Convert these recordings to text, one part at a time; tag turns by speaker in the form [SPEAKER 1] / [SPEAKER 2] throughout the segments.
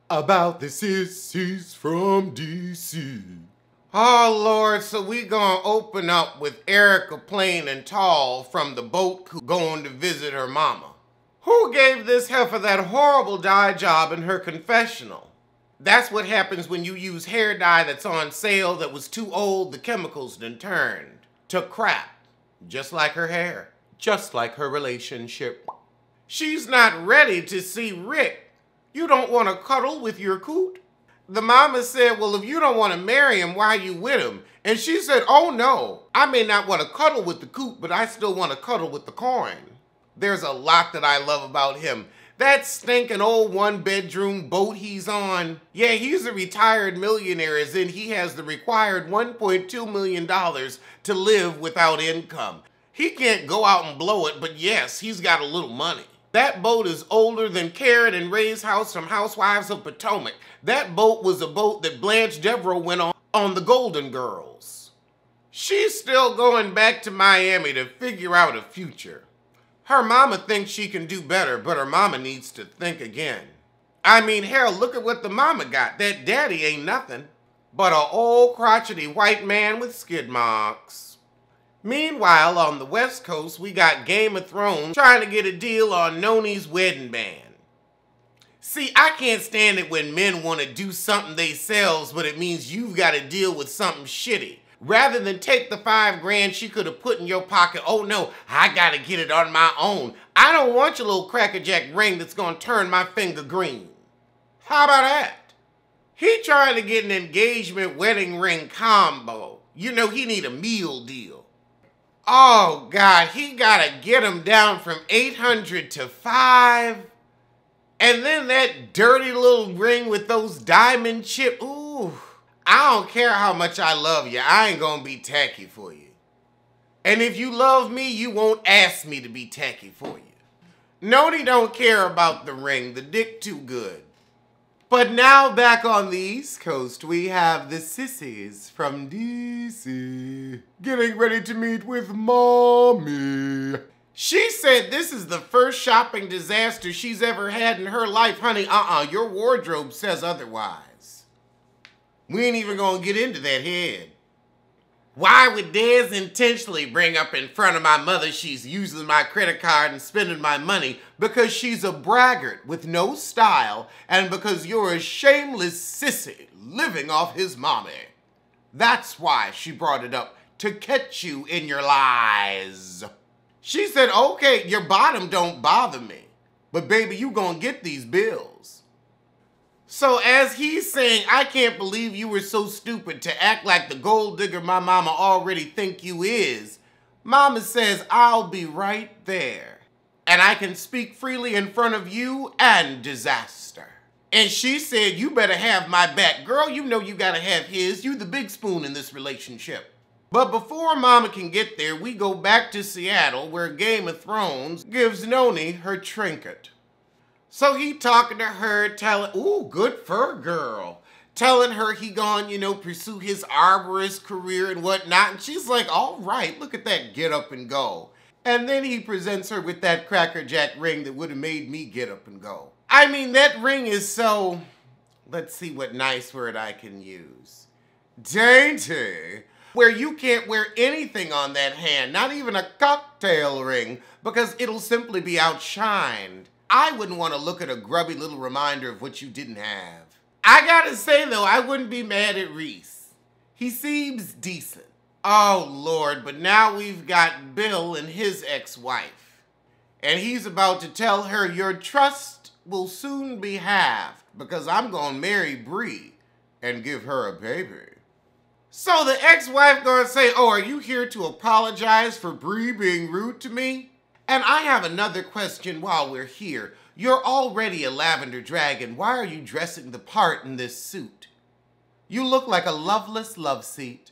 [SPEAKER 1] about the sissies from D.C. Oh, Lord, so we gonna open up with Erica Plain and Tall from the boat crew going to visit her mama. Who gave this heifer that horrible dye job in her confessional? That's what happens when you use hair dye that's on sale that was too old, the chemicals done turned to crap. Just like her hair. Just like her relationship. She's not ready to see Rick. You don't want to cuddle with your coot? The mama said, well, if you don't want to marry him, why are you with him? And she said, oh no, I may not want to cuddle with the coot, but I still want to cuddle with the coin. There's a lot that I love about him. That stinking old one-bedroom boat he's on. Yeah, he's a retired millionaire, as in he has the required $1.2 million to live without income. He can't go out and blow it, but yes, he's got a little money. That boat is older than Carrot and Ray's house from Housewives of Potomac. That boat was a boat that Blanche Devereaux went on the Golden Girls. She's still going back to Miami to figure out a future. Her mama thinks she can do better, but her mama needs to think again. I mean, hell, look at what the mama got. That daddy ain't nothing but an old crotchety white man with skid marks. Meanwhile, on the West Coast, we got Game of Thrones trying to get a deal on Noni's wedding band. See, I can't stand it when men want to do something they sells, but it means you've got to deal with something shitty. Rather than take the $5,000 she could have put in your pocket, oh no, I got to get it on my own. I don't want your little crackerjack ring that's going to turn my finger green. How about that? He trying to get an engagement wedding ring combo. You know, he need a meal deal. Oh, God, he got to get him down from 800 to 5. And then that dirty little ring with those diamond chips. Ooh, I don't care how much I love you. I ain't going to be tacky for you. And if you love me, you won't ask me to be tacky for you. Noni don't care about the ring. The dick too good. But now back on the East Coast, we have the sissies from D.C. getting ready to meet with Mommy. She said this is the first shopping disaster she's ever had in her life. Honey, your wardrobe says otherwise. We ain't even gonna get into that head. Why would Des intentionally bring up in front of my mother she's using my credit card and spending my money? Because she's a braggart with no style and because you're a shameless sissy living off his mommy. That's why she brought it up, to catch you in your lies. She said, okay, your bottom don't bother me, but baby, you gonna get these bills. So as he's saying, I can't believe you were so stupid to act like the gold digger my mama already think you is. Mama says, I'll be right there. And I can speak freely in front of you and disaster. And she said, you better have my back. Girl, you know you gotta have his. You the big spoon in this relationship. But before Mama can get there, we go back to Seattle where Game of Thrones gives Noni her trinket. So he talking to her, telling, ooh, good fur girl. Telling her he gone, pursue his arborist career and whatnot. And she's like, all right, look at that get up and go. And then he presents her with that crackerjack ring that would have made me get up and go. I mean, that ring is so, let's see what nice word I can use. Dainty. Where you can't wear anything on that hand, not even a cocktail ring, because it'll simply be outshined. I wouldn't want to look at a grubby little reminder of what you didn't have. I gotta say though, I wouldn't be mad at Reese. He seems decent. Oh Lord, but now we've got Bill and his ex-wife. And he's about to tell her your trust will soon be halved because I'm gonna marry Bree and give her a baby. So the ex-wife gonna say, oh, are you here to apologize for Bree being rude to me? And I have another question while we're here. You're already a lavender dragon. Why are you dressing the part in this suit? You look like a loveless love seat.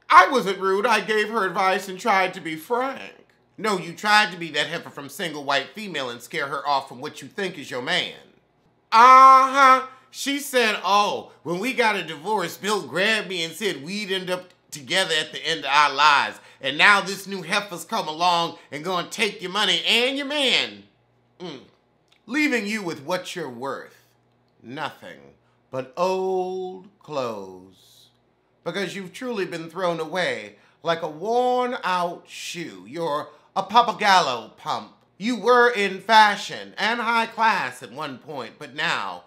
[SPEAKER 1] I wasn't rude. I gave her advice and tried to be frank. No, you tried to be that heifer from Single White Female and scare her off from what you think is your man. Uh-huh. She said, oh, when we got a divorce, Bill grabbed me and said we'd end up together at the end of our lives. And now this new heifer's come along and gonna take your money and your man. Leaving you with what you're worth. nothing but old clothes. Because you've truly been thrown away like a worn-out shoe. You're a Papagallo pump. You were in fashion and high class at one point, but now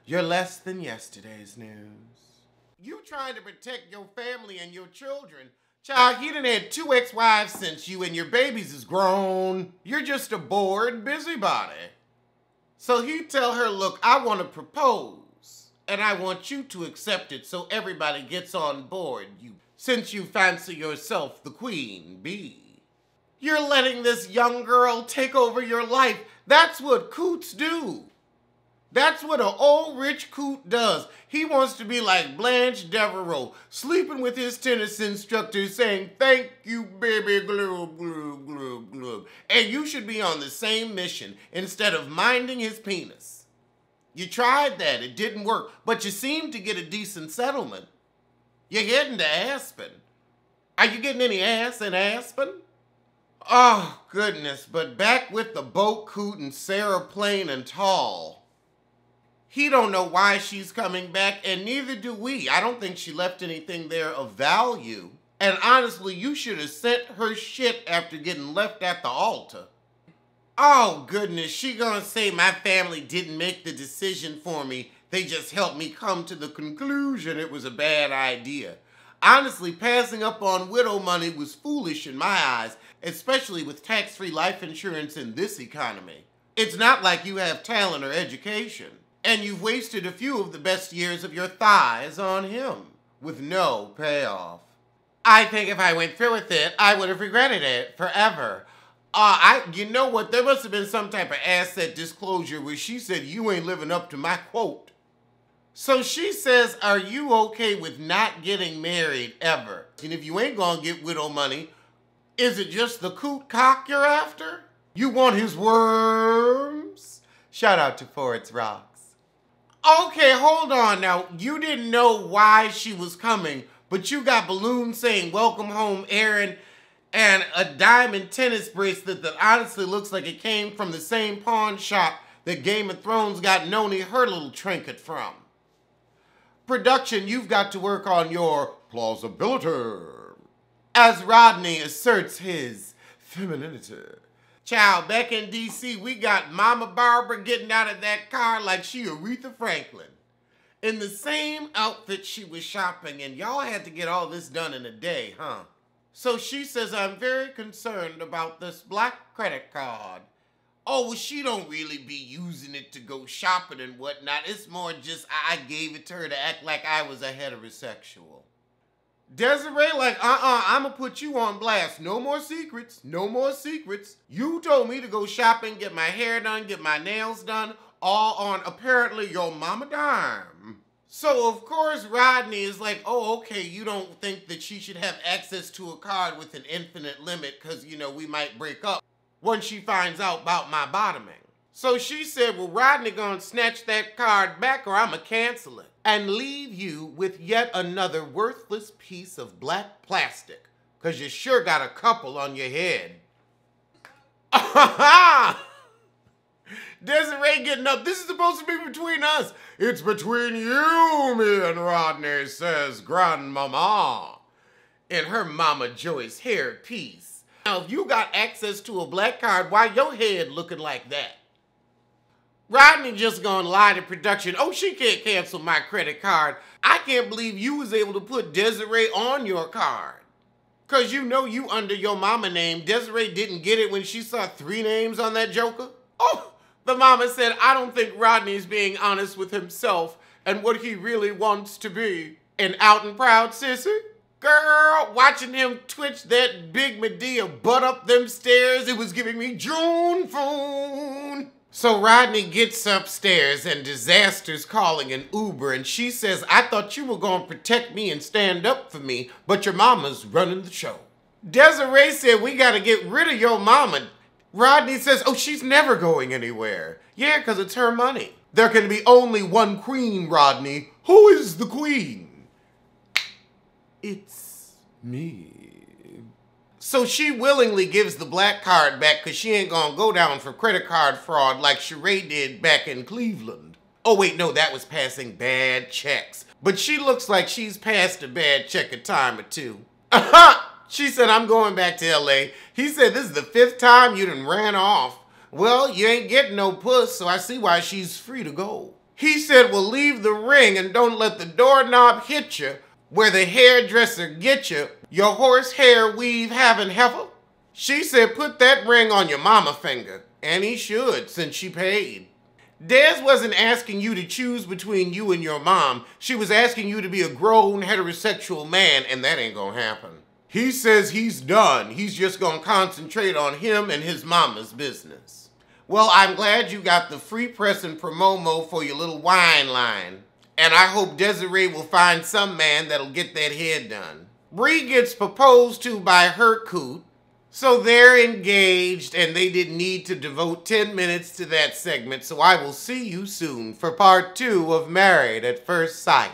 [SPEAKER 1] you're less than yesterday's news. You trying to protect your family and your children. Child, he done had 2 ex-wives since you and your babies is grown. You're just a bored busybody. So he tell her, look, I want to propose, and I want you to accept it so everybody gets on board, since you fancy yourself the queen bee. You're letting this young girl take over your life. That's what coots do. That's what an old rich coot does. He wants to be like Blanche Devereaux, sleeping with his tennis instructor saying, thank you, baby, gloob, gloob, gloob, gloob. And you should be on the same mission instead of minding his penis. You tried that, it didn't work, but you seem to get a decent settlement. You're heading to Aspen. Are you getting any ass in Aspen? Oh, goodness, but back with the boat coot and Sarah Plain and Tall. He don't know why she's coming back, and neither do we. I don't think she left anything there of value. And honestly, you should have sent her shit after getting left at the altar. Oh, goodness, she gonna say my family didn't make the decision for me. They just helped me come to the conclusion it was a bad idea. Honestly, passing up on widow money was foolish in my eyes, especially with tax-free life insurance in this economy. It's not like you have talent or education. And you've wasted a few of the best years of your thighs on him, with no payoff. I think if I went through with it, I would have regretted it forever. You know what, there must have been some type of asset disclosure where she said you ain't living up to my quote. So she says, are you okay with not getting married ever? And if you ain't gonna get widow money, is it just the coot cock you're after? You want his worms? Shout out to Forrest Rocks. Okay, hold on now. You didn't know why she was coming, but you got balloons saying, welcome home, Aaron, and a diamond tennis bracelet that honestly looks like it came from the same pawn shop that Game of Thrones got Noni her little trinket from. Production, you've got to work on your plausibility, as Rodney asserts his femininity. Child, back in D.C., we got Mama Barbara getting out of that car like she Aretha Franklin. In the same outfit she was shopping in. Y'all had to get all this done in a day, huh? So she says, I'm very concerned about this black credit card. Oh, well, she don't really be using it to go shopping and whatnot. It's more just I gave it to her to act like I was a heterosexual. Desiree like, I'ma put you on blast. No more secrets. No more secrets. You told me to go shopping, get my hair done, get my nails done, all on apparently your mama dime. So, of course, Rodney is like, oh, okay, you don't think that she should have access to a card with an infinite limit because, you know, we might break up once she finds out about my bottoming. So she said, well, Rodney gonna snatch that card back or I'ma cancel it and leave you with yet another worthless piece of black plastic, because you sure got a couple on your head. Desiree getting up. This is supposed to be between us. It's between you, me and Rodney, says Grandmama in her Mama Joyce hair piece. Now, if you got access to a black card, why your head looking like that? Rodney just gonna lie to production. Oh, she can't cancel my credit card. I can't believe you was able to put Desiree on your card. Cause you know you under your mama name. Desiree didn't get it when she saw 3 names on that joker. Oh, the mama said, I don't think Rodney's being honest with himself and what he really wants to be. An out and proud sissy. Girl, watching him twitch that big Medea butt up them stairs, it was giving me June phone. So Rodney gets upstairs and Disaster's calling an Uber and she says, I thought you were going to protect me and stand up for me, but your mama's running the show. Desiree said, we got to get rid of your mama. Rodney says, oh, she's never going anywhere. Yeah, because it's her money. There can be only one queen, Rodney. Who is the queen? It's me. So she willingly gives the black card back because she ain't gonna go down for credit card fraud like Sheree did back in Cleveland. Oh wait, no, that was passing bad checks. But she looks like she's passed a bad check a time or two. She said, I'm going back to LA. He said, this is the 5th time you done ran off. Well, you ain't getting no puss, so I see why she's free to go. He said, well, leave the ring and don't let the doorknob hit you where the hairdresser get you, your horsehair weave having heifer. She said, put that ring on your mama finger. And he should, since she paid. Des wasn't asking you to choose between you and your mom. She was asking you to be a grown heterosexual man, and that ain't gonna happen. He says he's done. He's just gonna concentrate on him and his mama's business. Well, I'm glad you got the free press and promo for your little wine line. And I hope Desiree will find some man that'll get that hair done. Bree gets proposed to by her coot. So they're engaged and they didn't need to devote 10 minutes to that segment. So I will see you soon for part 2 of Married at First Sight.